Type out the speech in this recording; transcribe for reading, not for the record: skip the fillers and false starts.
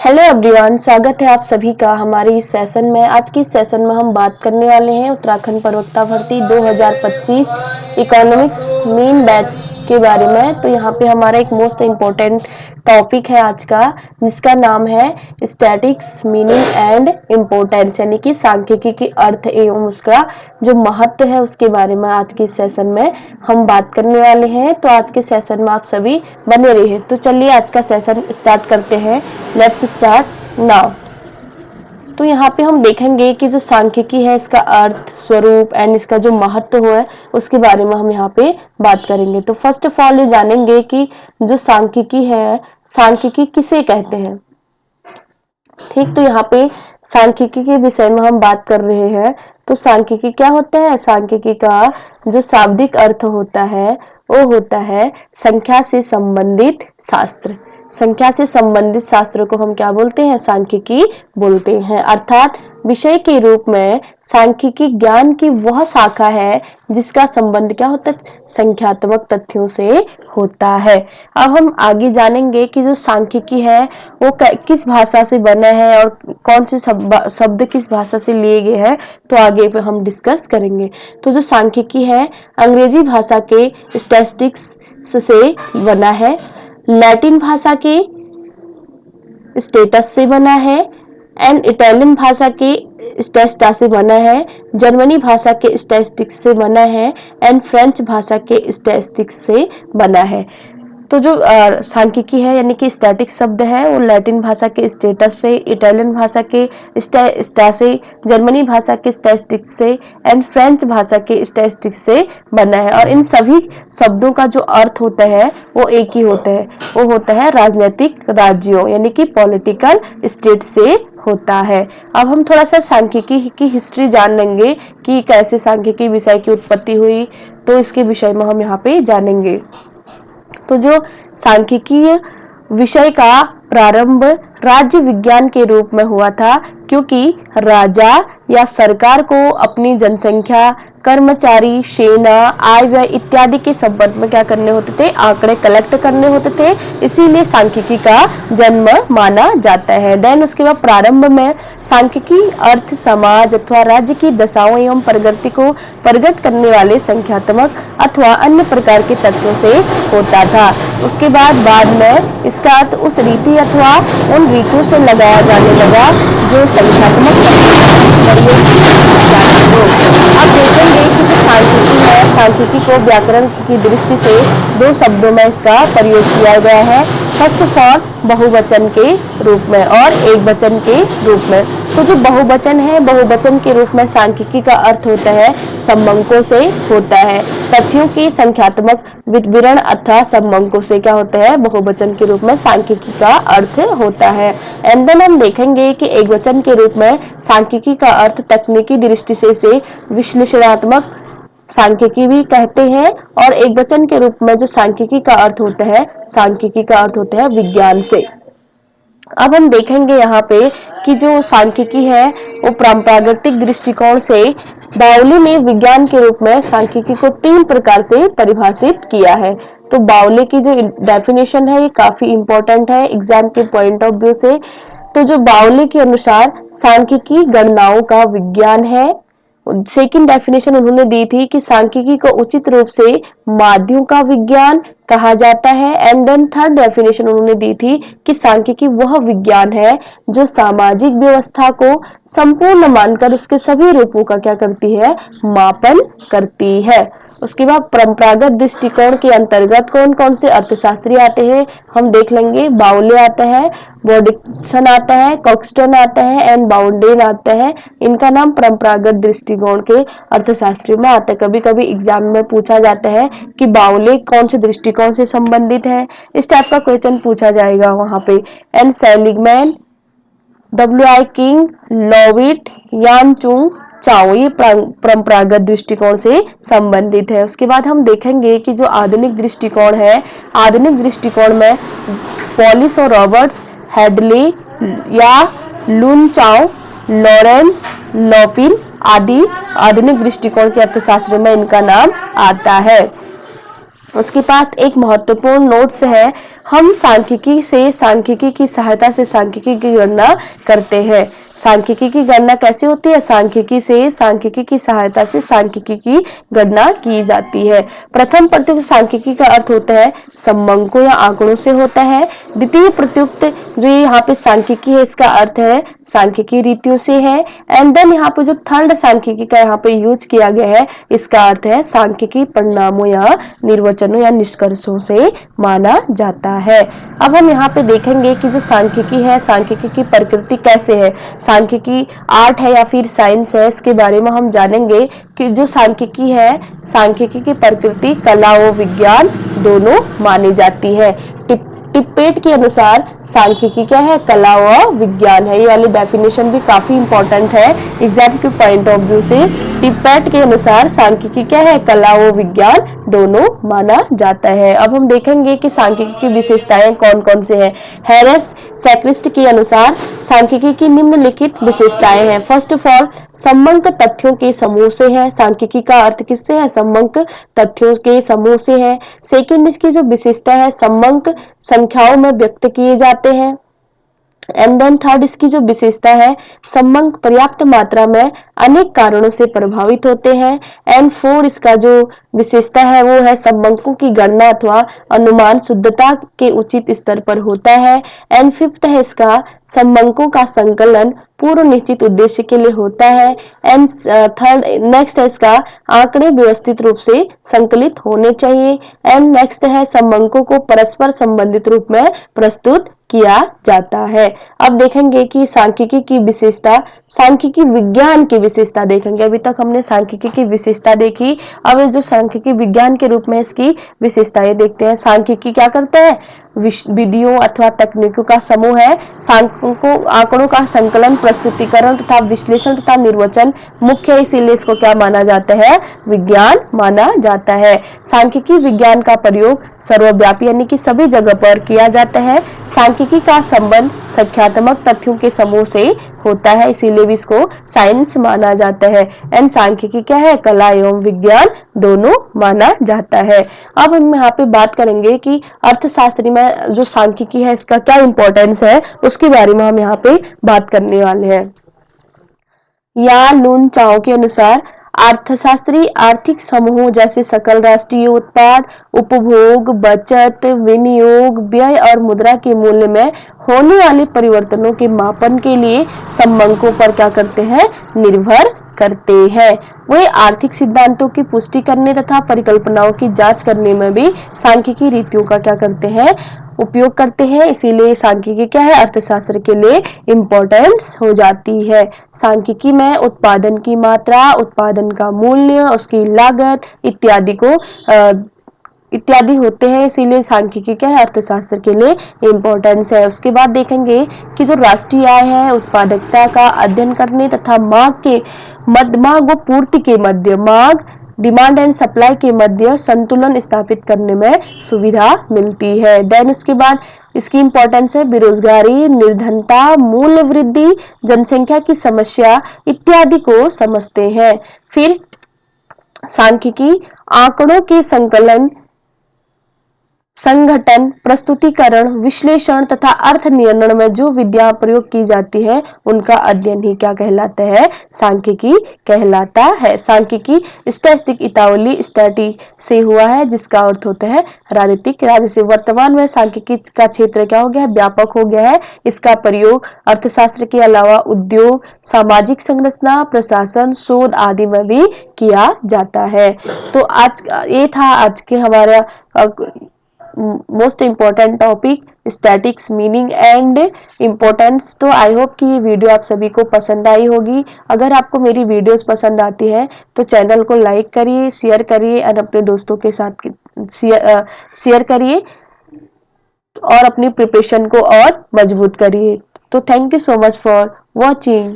Hello everyone, स्वागत है आप सभी का हमारे इस सेशन में। आज की सेशन में हम बात करने वाले हैं उत्तराखंड प्रवक्ता भर्ती 2025 इकोनॉमिक्स मेन बैच के बारे में। तो यहाँ पे हमारा एक मोस्ट इम्पोर्टेंट टॉपिक है आज का, जिसका नाम है स्टैटिक्स मीनिंग एंड इम्पोर्टेंस, यानी कि सांख्यिकी की अर्थ एवं उसका जो महत्व है उसके बारे में आज के सेशन में हम बात करने वाले हैं। तो आज के सेशन में आप सभी बने रहिए। तो चलिए आज का सेशन स्टार्ट करते हैं। Let's start now. तो यहाँ पे हम देखेंगे कि जो सांख्यिकी है इसका अर्थ, स्वरूप एंड इसका जो महत्व है उसके बारे में हम यहाँ पे बात करेंगे। तो फर्स्ट ऑफ ऑल ये जानेंगे कि जो सांख्यिकी है, सांख्यिकी किसे कहते हैं। ठीक, तो यहाँ पे सांख्यिकी के विषय में हम बात कर रहे हैं। तो सांख्यिकी क्या होता है? सांख्यिकी का जो शाब्दिक अर्थ होता है वो होता है संख्या से संबंधित शास्त्र। संख्या से संबंधित शास्त्र को हम क्या बोलते हैं? सांख्यिकी बोलते हैं। अर्थात विषय के रूप में सांख्यिकी ज्ञान की वह शाखा है जिसका संबंध क्या होता है? संख्यात्मक तथ्यों से होता है। अब हम आगे जानेंगे कि जो सांख्यिकी है वो किस भाषा से बना है और कौन से शब्द किस भाषा से लिए गए हैं, तो आगे पे हम डिस्कस करेंगे। तो जो सांख्यिकी है अंग्रेजी भाषा के स्टैटिस्टिक्स से बना है, लैटिन भाषा के स्टेटस से बना है, एंड इटालियन भाषा के स्टेस्टा से बना है, जर्मनी भाषा के स्टैटिस्टिक्स से बना है, एंड फ्रेंच भाषा के स्टैटिस्टिक्स से बना है। तो जो सांख्यिकी है यानी कि स्टैटिक शब्द है वो लैटिन भाषा के स्टेटस से, इटालियन भाषा के स्टा से, जर्मनी भाषा के स्टैटिस्टिक्स से एंड फ्रेंच भाषा के स्टैटिस्टिक्स से बना है। और इन सभी शब्दों का जो अर्थ होता है वो एक ही होता है, वो होता है राजनीतिक राज्यों यानी कि पॉलिटिकल स्टेट से होता है। अब हम थोड़ा सा सांख्यिकी की हिस्ट्री जान लेंगे कि कैसे सांख्यिकी विषय की उत्पत्ति हुई, तो इसके विषय में हम यहाँ पे जानेंगे। तो जो सांख्यिकीय विषय का प्रारंभ राज्य विज्ञान के रूप में हुआ था, क्योंकि राजा या सरकार को अपनी जनसंख्या, कर्मचारी, सेना, आय व्यय इत्यादि के संबंध में क्या करने होते थे? आंकड़े कलेक्ट करने होते थे। इसीलिए सांख्यिकी का जन्म माना जाता है। देन उसके बाद प्रारंभ में सांख्यिकी अर्थ समाज अथवा राज्य की दशाओं एवं प्रगति को प्रकट करने वाले संख्यात्मक अथवा अन्य प्रकार के तथ्यों से होता था। उसके बाद में इसका अर्थ उस रीति अथवा उन रीतियों से लगाया जाने लगा जो संख्यात्मक प्रयोग जाते हो। अब देखेंगे कि जो सांख्यिकी है, सांख्यिकी को व्याकरण की दृष्टि से दो शब्दों में इसका प्रयोग किया गया है। फर्स्ट ऑफ ऑल बहुवचन के रूप में और एक वचन के रूप में। तो जो बहुवचन है, बहुवचन के रूप में सांख्यिकी का अर्थ होता है समंकों से होता है। तथ्यों के संख्यात्मक विवरण अथवा समंकों से क्या होता है? बहुवचन के रूप में सांख्यिकी का अर्थ होता है। एंड देन हम देखेंगे कि एक वचन के रूप में सांख्यिकी का अर्थ तकनीकी दृष्टि से विश्लेषणात्मक सांख्यिकी भी कहते हैं, और एक वचन के रूप में जो सांख्यिकी का अर्थ होता है, सांख्यिकी का अर्थ होता है विज्ञान से। अब हम देखेंगे यहाँ पे कि जो सांख्यिकी है वो परंपरागत दृष्टिकोण से बाउली ने विज्ञान के रूप में सांख्यिकी को 3 प्रकार से परिभाषित किया है। तो बाउली की जो डेफिनेशन है ये काफी इंपॉर्टेंट है एग्जाम के पॉइंट ऑफ व्यू से। तो जो बाउली के अनुसार सांख्यिकी गणनाओं का विज्ञान है। सेकंड डेफिनेशन उन्होंने दी थी कि सांख्यिकी को उचित रूप से माध्यों का विज्ञान कहा जाता है। एंड देन थर्ड डेफिनेशन उन्होंने दी थी कि सांख्यिकी वह विज्ञान है जो सामाजिक व्यवस्था को संपूर्ण मानकर उसके सभी रूपों का क्या करती है? मापन करती है। उसके बाद परंपरागत दृष्टिकोण के अंतर्गत कौन कौन से अर्थशास्त्री आते हैं हम देख लेंगे। बाउले आता है, बॉर्डिक्सन आता है, कॉक्सटन आता है एंड बाउंडेन आता है। इनका नाम परंपरागत दृष्टिकोण के अर्थशास्त्री में आता है। कभी कभी एग्जाम में पूछा जाता है कि बाउले कौन से दृष्टिकोण से संबंधित है, इस टाइप का क्वेश्चन पूछा जाएगा वहां पे। And Seligman, W.I. किंग, लॉविट, यानचुंग चाओ, ये परंपरागत दृष्टिकोण से संबंधित है। उसके बाद हम देखेंगे कि जो आधुनिक दृष्टिकोण है, आधुनिक दृष्टिकोण में पॉलिस और रॉबर्ट्स, हेडले या लुन चाओ, लॉरेंस लॉपिन आदि आधुनिक दृष्टिकोण के अर्थशास्त्र में इनका नाम आता है। उसके बाद एक महत्वपूर्ण नोट्स है हम सांख्यिकी से सांख्यिकी की सहायता से सांख्यिकी की गणना करते हैं। सांख्यिकी की गणना कैसे होती है? सांख्यिकी से सांख्यिकी की सहायता से सांख्यिकी की गणना की जाती है। प्रथम प्रत्युक्त सांख्यिकी का अर्थ होता है संबंधों या आंकड़ों से होता है। द्वितीय प्रत्युक्त जो यहाँ पे सांख्यिकी है इसका अर्थ है सांख्यिकी रीतियों से है। एंड देन यहाँ पे जो थर्ड सांख्यिकी का यहाँ पे यूज किया गया है इसका अर्थ है सांख्यिकी परिणामों या निर्वचनों या निष्कर्षों से माना जाता है। अब हम यहाँ पे देखेंगे कि जो सांख्यिकी है, सांख्यिकी की प्रकृति कैसे है, सांख्यिकी आर्ट है या फिर साइंस है, इसके बारे में हम जानेंगे कि जो सांख्यिकी है, सांख्यिकी की प्रकृति कला और विज्ञान दोनों मानी जाती है। टिप्पेट के अनुसार सांख्यिकी क्या है? कला व विज्ञान है। ये वाली डेफिनेशन भी काफी इंपॉर्टेंट है एग्जाम के पॉइंट ऑफ व्यू से। टिप्पेट के अनुसार सांख्यिकी क्या है? कला व विज्ञान दोनों माना जाता है। अब हम देखेंगे कि सांख्यिकी की विशेषताएं कौन कौन से हैं। हैरिस सैक्रिस्ट के अनुसार सांख्यिकी की निम्नलिखित विशेषताएं हैं। फर्स्ट ऑफ ऑल, सम्बंक तथ्यों के समूह से है। सांख्यिकी का अर्थ किससे है? सम्बंक तथ्यों के समूह से है। सेकंड, इसकी जो विशेषता है, सम्बंक संख्याओं में व्यक्त किए जाते हैं। एंड देन थर्ड, इसकी जो विशेषता है, संबंक पर्याप्त मात्रा में अनेक कारणों से प्रभावित होते हैं। एंड फोर, इसका जो विशेषता है वो है संबंकों की गणना अथवा अनुमान शुद्धता के उचित स्तर पर होता है। एंड फिफ्थ है, इसका संबंकों का संकलन पूर्व निश्चित उद्देश्य के लिए होता है। एंड थर्ड, नेक्स्ट है, इसका आंकड़े व्यवस्थित रूप से संकलित होने चाहिए। एंड नेक्स्ट है, संबंकों को परस्पर संबंधित रूप में प्रस्तुत किया जाता है। अब देखेंगे कि सांख्यिकी की विशेषता, सांख्यिकी विज्ञान की विशेषता देखेंगे। अभी तक हमने सांख्यिकी की विशेषता देखी, अब जो सांख्यिकी विज्ञान के रूप में इसकी विशेषताएं देखते हैं। सांख्यिकी क्या करता है? विधियों अथवा तकनीकों का समूह है। आंकड़ों का संकलन, प्रस्तुतिकरण तथा विश्लेषण तथा निर्वचन मुख्य है, इसीलिए इसको क्या माना जाता है? विज्ञान माना जाता है। सांख्यिकी विज्ञान का प्रयोग सर्वव्यापी यानी कि सभी जगह पर किया जाता है। सांख्यिकी का संबंध संख्यात्मक तथ्यों के समूह से होता है, इसीलिए भी इसको साइंस माना जाता है। एंड सांख्यिकी क्या है? कला एवं विज्ञान दोनों माना जाता है। अब हम यहाँ पे बात करेंगे कि अर्थशास्त्र में जो सांख्यिकी है इसका क्या इंपॉर्टेंस है, उसके बारे में हम यहाँ पे बात करने वाले हैं। या लून चाओ के अनुसार अर्थशास्त्री आर्थिक समूहों जैसे सकल राष्ट्रीय उत्पाद, उपभोग, बचत, विनियोग, व्यय और मुद्रा के मूल्य में होने वाले परिवर्तनों के मापन के लिए संबंकों पर क्या करते हैं? निर्भर करते हैं। वे आर्थिक सिद्धांतों की पुष्टि करने तथा परिकल्पनाओं की जांच करने में भी सांख्यिकी रीतियों का क्या करते हैं? उपयोग करते हैं, इसीलिए सांख्यिकी क्या है? अर्थशास्त्र के लिए इम्पोर्टेंस हो जाती है। सांख्यिकी में उत्पादन की मात्रा, उत्पादन का मूल्य, उसकी लागत इत्यादि होते हैं, इसीलिए सांख्यिकी क्या है? अर्थशास्त्र के लिए इम्पोर्टेंस है। उसके बाद देखेंगे कि जो राष्ट्रीय आय है, उत्पादकता का अध्ययन करने तथा मांग व पूर्ति के मध्य, डिमांड एंड सप्लाई के मध्य संतुलन स्थापित करने में सुविधा मिलती है। देन उसके बाद इसकी इंपॉर्टेंस है बेरोजगारी, निर्धनता, मूल्य वृद्धि, जनसंख्या की समस्या इत्यादि को समझते हैं। फिर सांख्यिकी आंकड़ों के संकलन, संघटन, प्रस्तुतिकरण, विश्लेषण तथा अर्थ निर्णय में जो विद्या प्रयोग की जाती है उनका अध्ययन ही क्या कहलाता है? सांख्यिकी कहलाता है। सांख्यिकी स्टैटिस्टिक इतावली स्टैटी से हुआ है, जिसका अर्थ होता है राजनीतिक राज्य से। वर्तमान में सांख्यिकी का क्षेत्र क्या हो गया है? व्यापक हो गया है। इसका प्रयोग अर्थशास्त्र के अलावा उद्योग, सामाजिक संरचना, प्रशासन, शोध आदि में भी किया जाता है। तो आज ये था आज के हमारा most important topic, statics meaning and importance. तो आई होप कि ये वीडियो आप सभी को पसंद आई होगी। अगर आपको मेरी वीडियोस पसंद आती है तो चैनल को लाइक करिए, शेयर करिए और अपने दोस्तों के साथ शेयर करिए और अपनी प्रिपरेशन को और मजबूत करिए। तो thank you so much for watching.